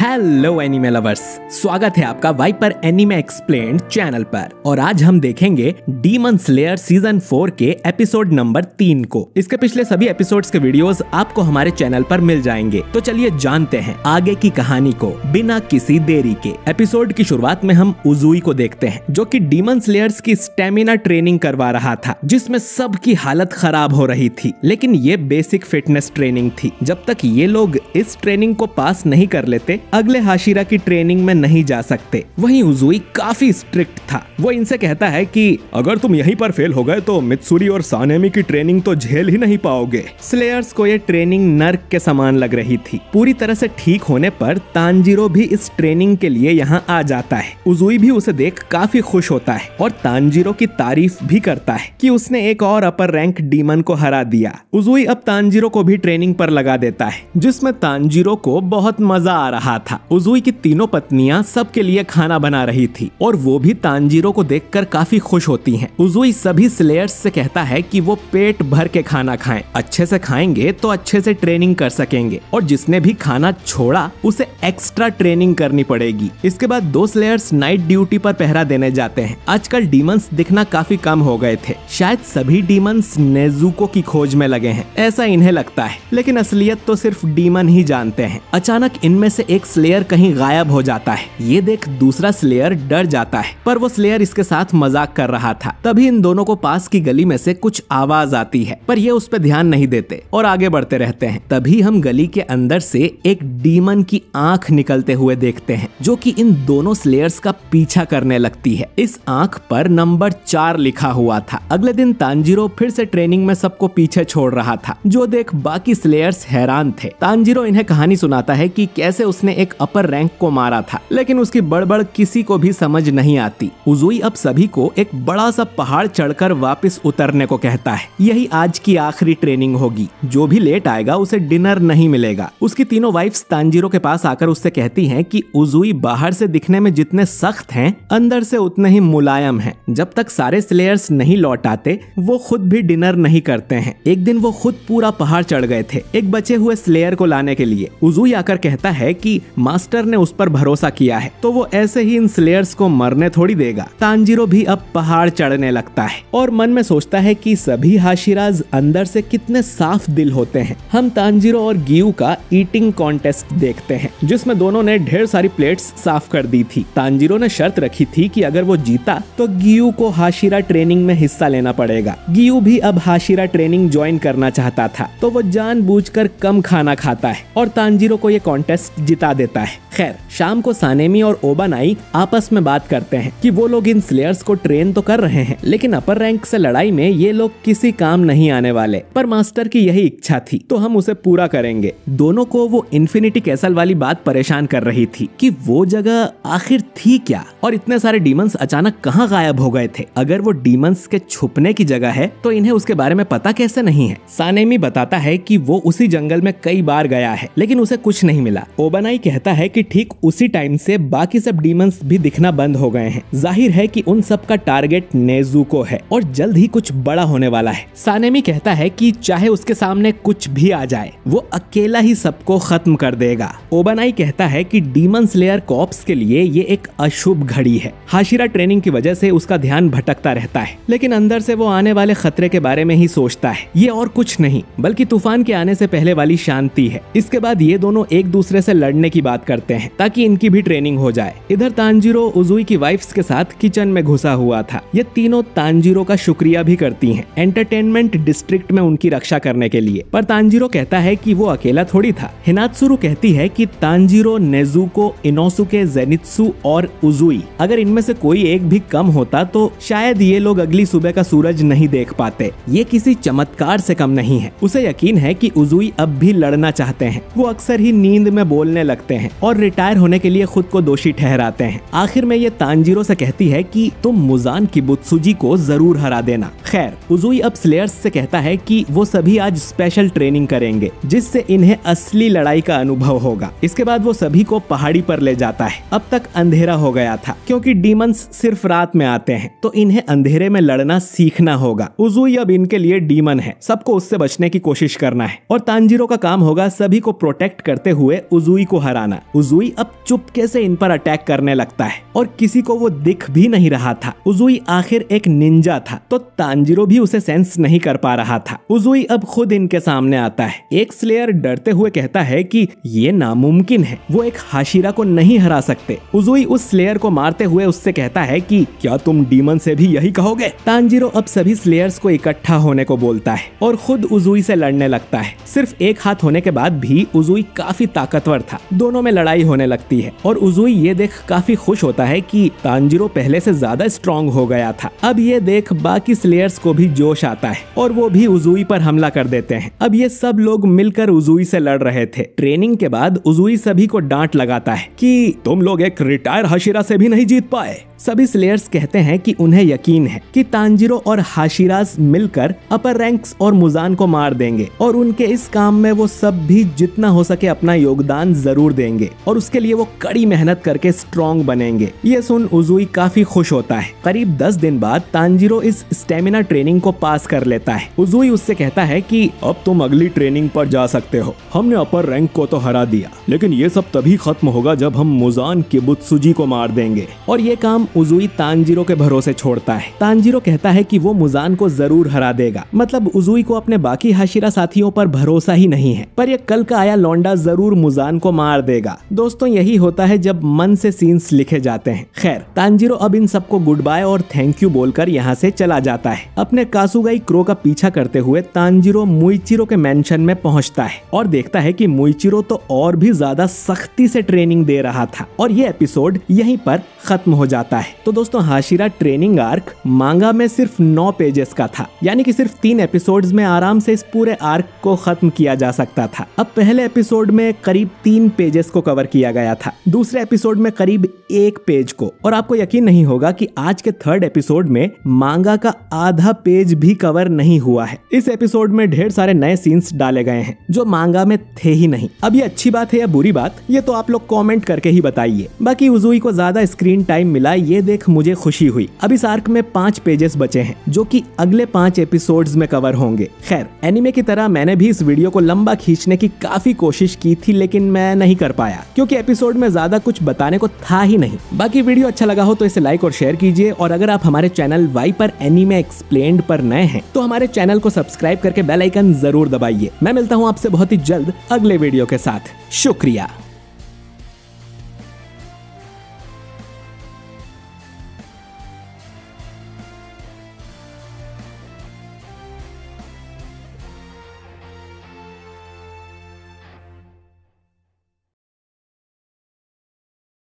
Hello anime lovers, स्वागत है आपका वाइपर एनिमे एक्सप्लेन्ड चैनल पर। और आज हम देखेंगे डीमन स्लेयर सीजन 4 के एपिसोड नंबर 3 को। इसके पिछले सभी एपिसोड्स के वीडियोस आपको हमारे चैनल पर मिल जाएंगे। तो चलिए जानते हैं आगे की कहानी को बिना किसी देरी के। एपिसोड की शुरुआत में हम उजुई को देखते हैं, जो कि डीमन स्लेयर्स की स्टेमिना ट्रेनिंग करवा रहा था, जिसमें सबकी हालत खराब हो रही थी। लेकिन ये बेसिक फिटनेस ट्रेनिंग थी। जब तक ये लोग इस ट्रेनिंग को पास नहीं कर लेते, अगले हाशिरा की ट्रेनिंग में नहीं जा सकते। वहीं उजुई काफी स्ट्रिक्ट था। वो इनसे कहता है कि अगर तुम यहीं पर फेल हो गए तो मित्सुरी और सानेमी की ट्रेनिंग तो झेल ही नहीं पाओगे। स्लेयर्स को ये ट्रेनिंग नर्क के समान लग रही थी। पूरी तरह से ठीक होने पर तांजीरो भी इस ट्रेनिंग के लिए यहाँ आ जाता है। उजुई भी उसे देख काफी खुश होता है और तांजीरो की तारीफ भी करता है कि उसने एक और अपर रैंक डीमन को हरा दिया। उजुई अब तांजीरो को भी ट्रेनिंग पर लगा देता है, जिसमें तांजीरो को बहुत मजा आ रहा था। उजुई की तीनों पत्नियां सबके लिए खाना बना रही थी और वो भी तांजीरो को देखकर काफी खुश होती हैं। उजुई सभी स्लेयर्स से कहता है कि वो पेट भर के खाना खाएं। अच्छे से खाएंगे तो अच्छे से ट्रेनिंग कर सकेंगे, और जिसने भी खाना छोड़ा उसे एक्स्ट्रा ट्रेनिंग करनी पड़ेगी। इसके बाद दो स्लेयर्स नाइट ड्यूटी पर पहरा देने जाते हैं। आजकल डीमंस दिखना काफी कम हो गए थे। शायद सभी डीमंस नेजुको की खोज में लगे हैं, ऐसा इन्हें लगता है। लेकिन असलियत तो सिर्फ डीमन ही जानते हैं। अचानक इनमें से एक स्लेयर कहीं गायब हो जाता है। ये देख दूसरा स्लेयर डर जाता है, पर वो स्लेयर इसके साथ मजाक कर रहा था। तभी इन दोनों को पास की गली में से कुछ आवाज आती है, पर ये उस पर ध्यान नहीं देते और आगे बढ़ते रहते हैं। तभी हम गली के अंदर से एक डीमन की आंख निकलते हुए देखते हैं, जो कि इन दोनों स्लेयर्स का पीछा करने लगती है। इस आंख पर नंबर 4 लिखा हुआ था। अगले दिन तांजीरो फिर से ट्रेनिंग में सबको पीछे छोड़ रहा था, जो देख बाकी स्लेयर्स हैरान थे। तांजीरो इन्हें कहानी सुनाता है कि कैसे उसने एक अपर रैंक को मारा था, लेकिन उसकी बड़बड़ किसी को भी समझ नहीं आती। उजुई अब सभी को एक बड़ा सा पहाड़ चढ़कर वापस उतरने को कहता है। यही आज की आखिरी ट्रेनिंग होगी। जो भी लेट आएगा उसे डिनर नहीं मिलेगा। उसकी तीनों वाइफ्स तांजीरो के पास आकर उससे कहती हैं कि उजुई बाहर से दिखने में जितने सख्त हैं, अंदर से उतने ही मुलायम हैं। जब तक सारे स्लेयर्स नहीं लौट आते, वो खुद भी डिनर नहीं करते हैं। एक दिन वो खुद पूरा पहाड़ चढ़ गए थे एक बचे हुए स्लेयर को लाने के लिए। उजुई आकर कहता है कि मास्टर ने उस पर भरोसा किया है, तो वो ऐसे ही इन स्लेयर्स को मरने थोड़ी देगा। तांजीरो भी अब पहाड़ चढ़ने लगता है और मन में सोचता है कि सभी हाशिराज अंदर से कितने साफ दिल होते हैं। हम तांजीरो और गियू का ईटिंग कॉन्टेस्ट देखते हैं, जिसमें दोनों ने ढेर सारी प्लेट्स साफ कर दी थी। तांजीरो ने शर्त रखी थी कि अगर वो जीता तो गियू को हाशिरा ट्रेनिंग में हिस्सा लेना पड़ेगा। गियू भी अब हाशिरा ट्रेनिंग ज्वाइन करना चाहता था, तो वो जानबूझकर कम खाना खाता है और तांजीरो को ये कॉन्टेस्ट जिता देता है। खैर, शाम को सानेमी और ओबानाई आपस में बात करते हैं कि वो लोग इन स्लेयर्स को ट्रेन तो कर रहे हैं, लेकिन अपर रैंक से लड़ाई में ये लोग किसी काम नहीं आने वाले। पर मास्टर की यही इच्छा थी, तो हम उसे पूरा करेंगे। दोनों को वो इन्फिनिटी कैसल वाली बात परेशान कर रही थी कि वो जगह आखिर थी क्या, और इतने सारे डीमंस अचानक कहाँ गायब हो गए थे। अगर वो डीमंस के छुपने की जगह है, तो इन्हें उसके बारे में पता कैसे नहीं है। सानेमी बताता है कि वो उसी जंगल में कई बार गया है, लेकिन उसे कुछ नहीं मिला। ओबानाई कहता है कि ठीक उसी टाइम से बाकी सब डीमंस भी दिखना बंद हो गए हैं। जाहिर है कि उन सब का टारगेट नेजुको है और जल्द ही कुछ बड़ा होने वाला है। सानेमी कहता है कि चाहे उसके सामने कुछ भी आ जाए, वो अकेला ही सबको खत्म कर देगा। ओबानाई कहता है कि डीमन स्लेयर कॉर्प्स के लिए ये एक अशुभ घड़ी है। हाशिरा ट्रेनिंग की वजह से उसका ध्यान भटकता रहता है, लेकिन अंदर से वो आने वाले खतरे के बारे में ही सोचता है। ये और कुछ नहीं बल्कि तूफान के आने से पहले वाली शांति है। इसके बाद ये दोनों एक दूसरे से लड़ने की बात करते हैं ताकि इनकी भी ट्रेनिंग हो जाए। इधर तांजीरो उजुई की वाइफ्स के साथ किचन में घुसा हुआ था। ये तीनों तांजीरो का शुक्रिया भी करती हैं एंटरटेनमेंट डिस्ट्रिक्ट में उनकी रक्षा करने के लिए। पर तांजीरो कहता है कि वो अकेला थोड़ी था। हिनात्सुरु कहती है कि तांजीरो, नेजुको, इनोसुके, जेनित्सु और उजुई, अगर इनमें से कोई एक भी कम होता तो शायद ये लोग अगली सुबह का सूरज नहीं देख पाते। ये किसी चमत्कार से कम नहीं है। उसे यकीन है कि उजुई अब भी लड़ना चाहते हैं। वो अक्सर ही नींद में बोलने लगते हैं और रिटायर होने के लिए खुद को दोषी ठहराते हैं। आखिर में ये तांजीरो से कहती है कि तुम मुजान किबुत्सुजी को जरूर हरा देना। खैर, उजुई अब स्लेयर्स से कहता है कि वो सभी आज स्पेशल ट्रेनिंग करेंगे, जिससे इन्हें असली लड़ाई का अनुभव होगा। इसके बाद वो सभी को पहाड़ी पर ले जाता है। अब तक अंधेरा हो गया था, क्योंकि डीमंस सिर्फ रात में आते हैं, तो इन्हें अंधेरे में लड़ना सीखना होगा। उजुई अब इनके लिए डीमन है, सबको उससे बचने की कोशिश करना है, और तांजीरो का काम होगा सभी को प्रोटेक्ट करते हुए उजुई को हराना। उजुई उजुई अब चुपके से इन पर अटैक करने लगता है और किसी को वो दिख भी नहीं रहा था। उजुई आखिर एक निंजा था तो तांजीरो भी उसे सेंस नहीं कर पा रहा था। उजुई अब खुद इनके सामने आता है। एक स्लेयर डरते हुए कहता है कि ये नामुमकिन है, वो एक हाशिरा को नहीं हरा सकते। उजुई उस स्लेयर को मारते हुए उससे कहता है कि क्या तुम डीमन से भी यही कहोगे? तांजीरो अब सभी स्लेयर्स को इकट्ठा होने को बोलता है और खुद उजुई से लड़ने लगता है। सिर्फ एक हाथ होने के बाद भी उजुई काफी ताकतवर था। दोनों में लड़ाई होने लगती है और उजुई ये देख काफी खुश होता है कि तांजीरो पहले से ज्यादा स्ट्रॉन्ग हो गया था। अब ये देख बाकी स्लेयर्स को भी जोश आता है और वो भी उजुई पर हमला कर देते हैं। अब ये सब लोग मिलकर उजुई से लड़ रहे थे। ट्रेनिंग के बाद उजुई सभी को डांट लगाता है कि तुम लोग एक रिटायर हाशिरा से भी नहीं जीत पाए। सभी स्लेयर्स कहते हैं कि उन्हें यकीन है कि तांजीरो और हाशिरास मिलकर अपर रैंक्स और मुजान को मार देंगे और उनके इस काम में वो सब भी जितना हो सके अपना योगदान जरूर देंगे और उसके लिए वो कड़ी मेहनत करके स्ट्रॉन्ग बनेंगे। ये सुन उजुई काफी खुश होता है। करीब 10 दिन बाद तांजीरो इस स्टेमिना ट्रेनिंग को पास कर लेता है। उजुई उससे कहता है कि अब तुम अगली ट्रेनिंग पर जा सकते हो। हमने अपर रैंक को तो हरा दिया, लेकिन ये सब तभी खत्म होगा जब हम मुजान किबुत्सुजी को मार देंगे। और ये काम उजुई तांजीरो के भरोसे छोड़ता है। तांजीरो कहता है कि वो मुजान को जरूर हरा देगा। मतलब उजुई को अपने बाकी हाशिरा साथियों पर भरोसा ही नहीं है, पर ये कल का आया लौंडा जरूर मुजान को मार देगा। दोस्तों यही होता है जब मन से सीन्स लिखे जाते हैं। खैर तांजीरो अब इन सबको गुड बाय और थैंक यू बोलकर यहाँ से चला जाता है। अपने कासुगाई क्रो का पीछा करते हुए तांजीरो मुइचिरो के मेंशन में पहुँचता है और देखता है कि मुइचिरो तो और भी ज्यादा सख्ती से ट्रेनिंग दे रहा था और ये एपिसोड यहीं पर खत्म हो जाता है। तो दोस्तों हाशिरा ट्रेनिंग आर्क मांगा में सिर्फ 9 पेजेस का था, यानी कि सिर्फ 3 एपिसोड्स में आराम से इस पूरे आर्क को खत्म किया जा सकता था। अब पहले एपिसोड में करीब 3 पेजेस को कवर किया गया था, दूसरे एपिसोड में करीब 1 पेज को, और आपको यकीन नहीं होगा कि आज के 3rd एपिसोड में मांगा का आधा पेज भी कवर नहीं हुआ है। इस एपिसोड में ढेर सारे नए सीन्स डाले गए हैं जो मांगा में थे ही नहीं। अब ये अच्छी बात है या बुरी बात, ये तो आप लोग कमेंट करके ही बताइए। बाकी उजुई को ज्यादा स्क्रीन टाइम मिला, ये देख मुझे खुशी हुई। अब इस आर्क में 5 पेजेस बचे हैं जो कि अगले 5 एपिसोड्स में कवर होंगे। खैर एनिमे की तरह मैंने भी इस वीडियो को लंबा खींचने की काफी कोशिश की थी, लेकिन मैं नहीं कर पाया क्योंकि एपिसोड में ज्यादा कुछ बताने को था ही नहीं। बाकी वीडियो अच्छा लगा हो तो इसे लाइक और शेयर कीजिए, और अगर आप हमारे चैनल वाइपर एनिमे एक्सप्लेन्ड पर नए हैं तो हमारे चैनल को सब्सक्राइब करके बेल आइकन जरूर दबाइए। मैं मिलता हूँ आपसे बहुत ही जल्द अगले वीडियो के साथ। शुक्रिया।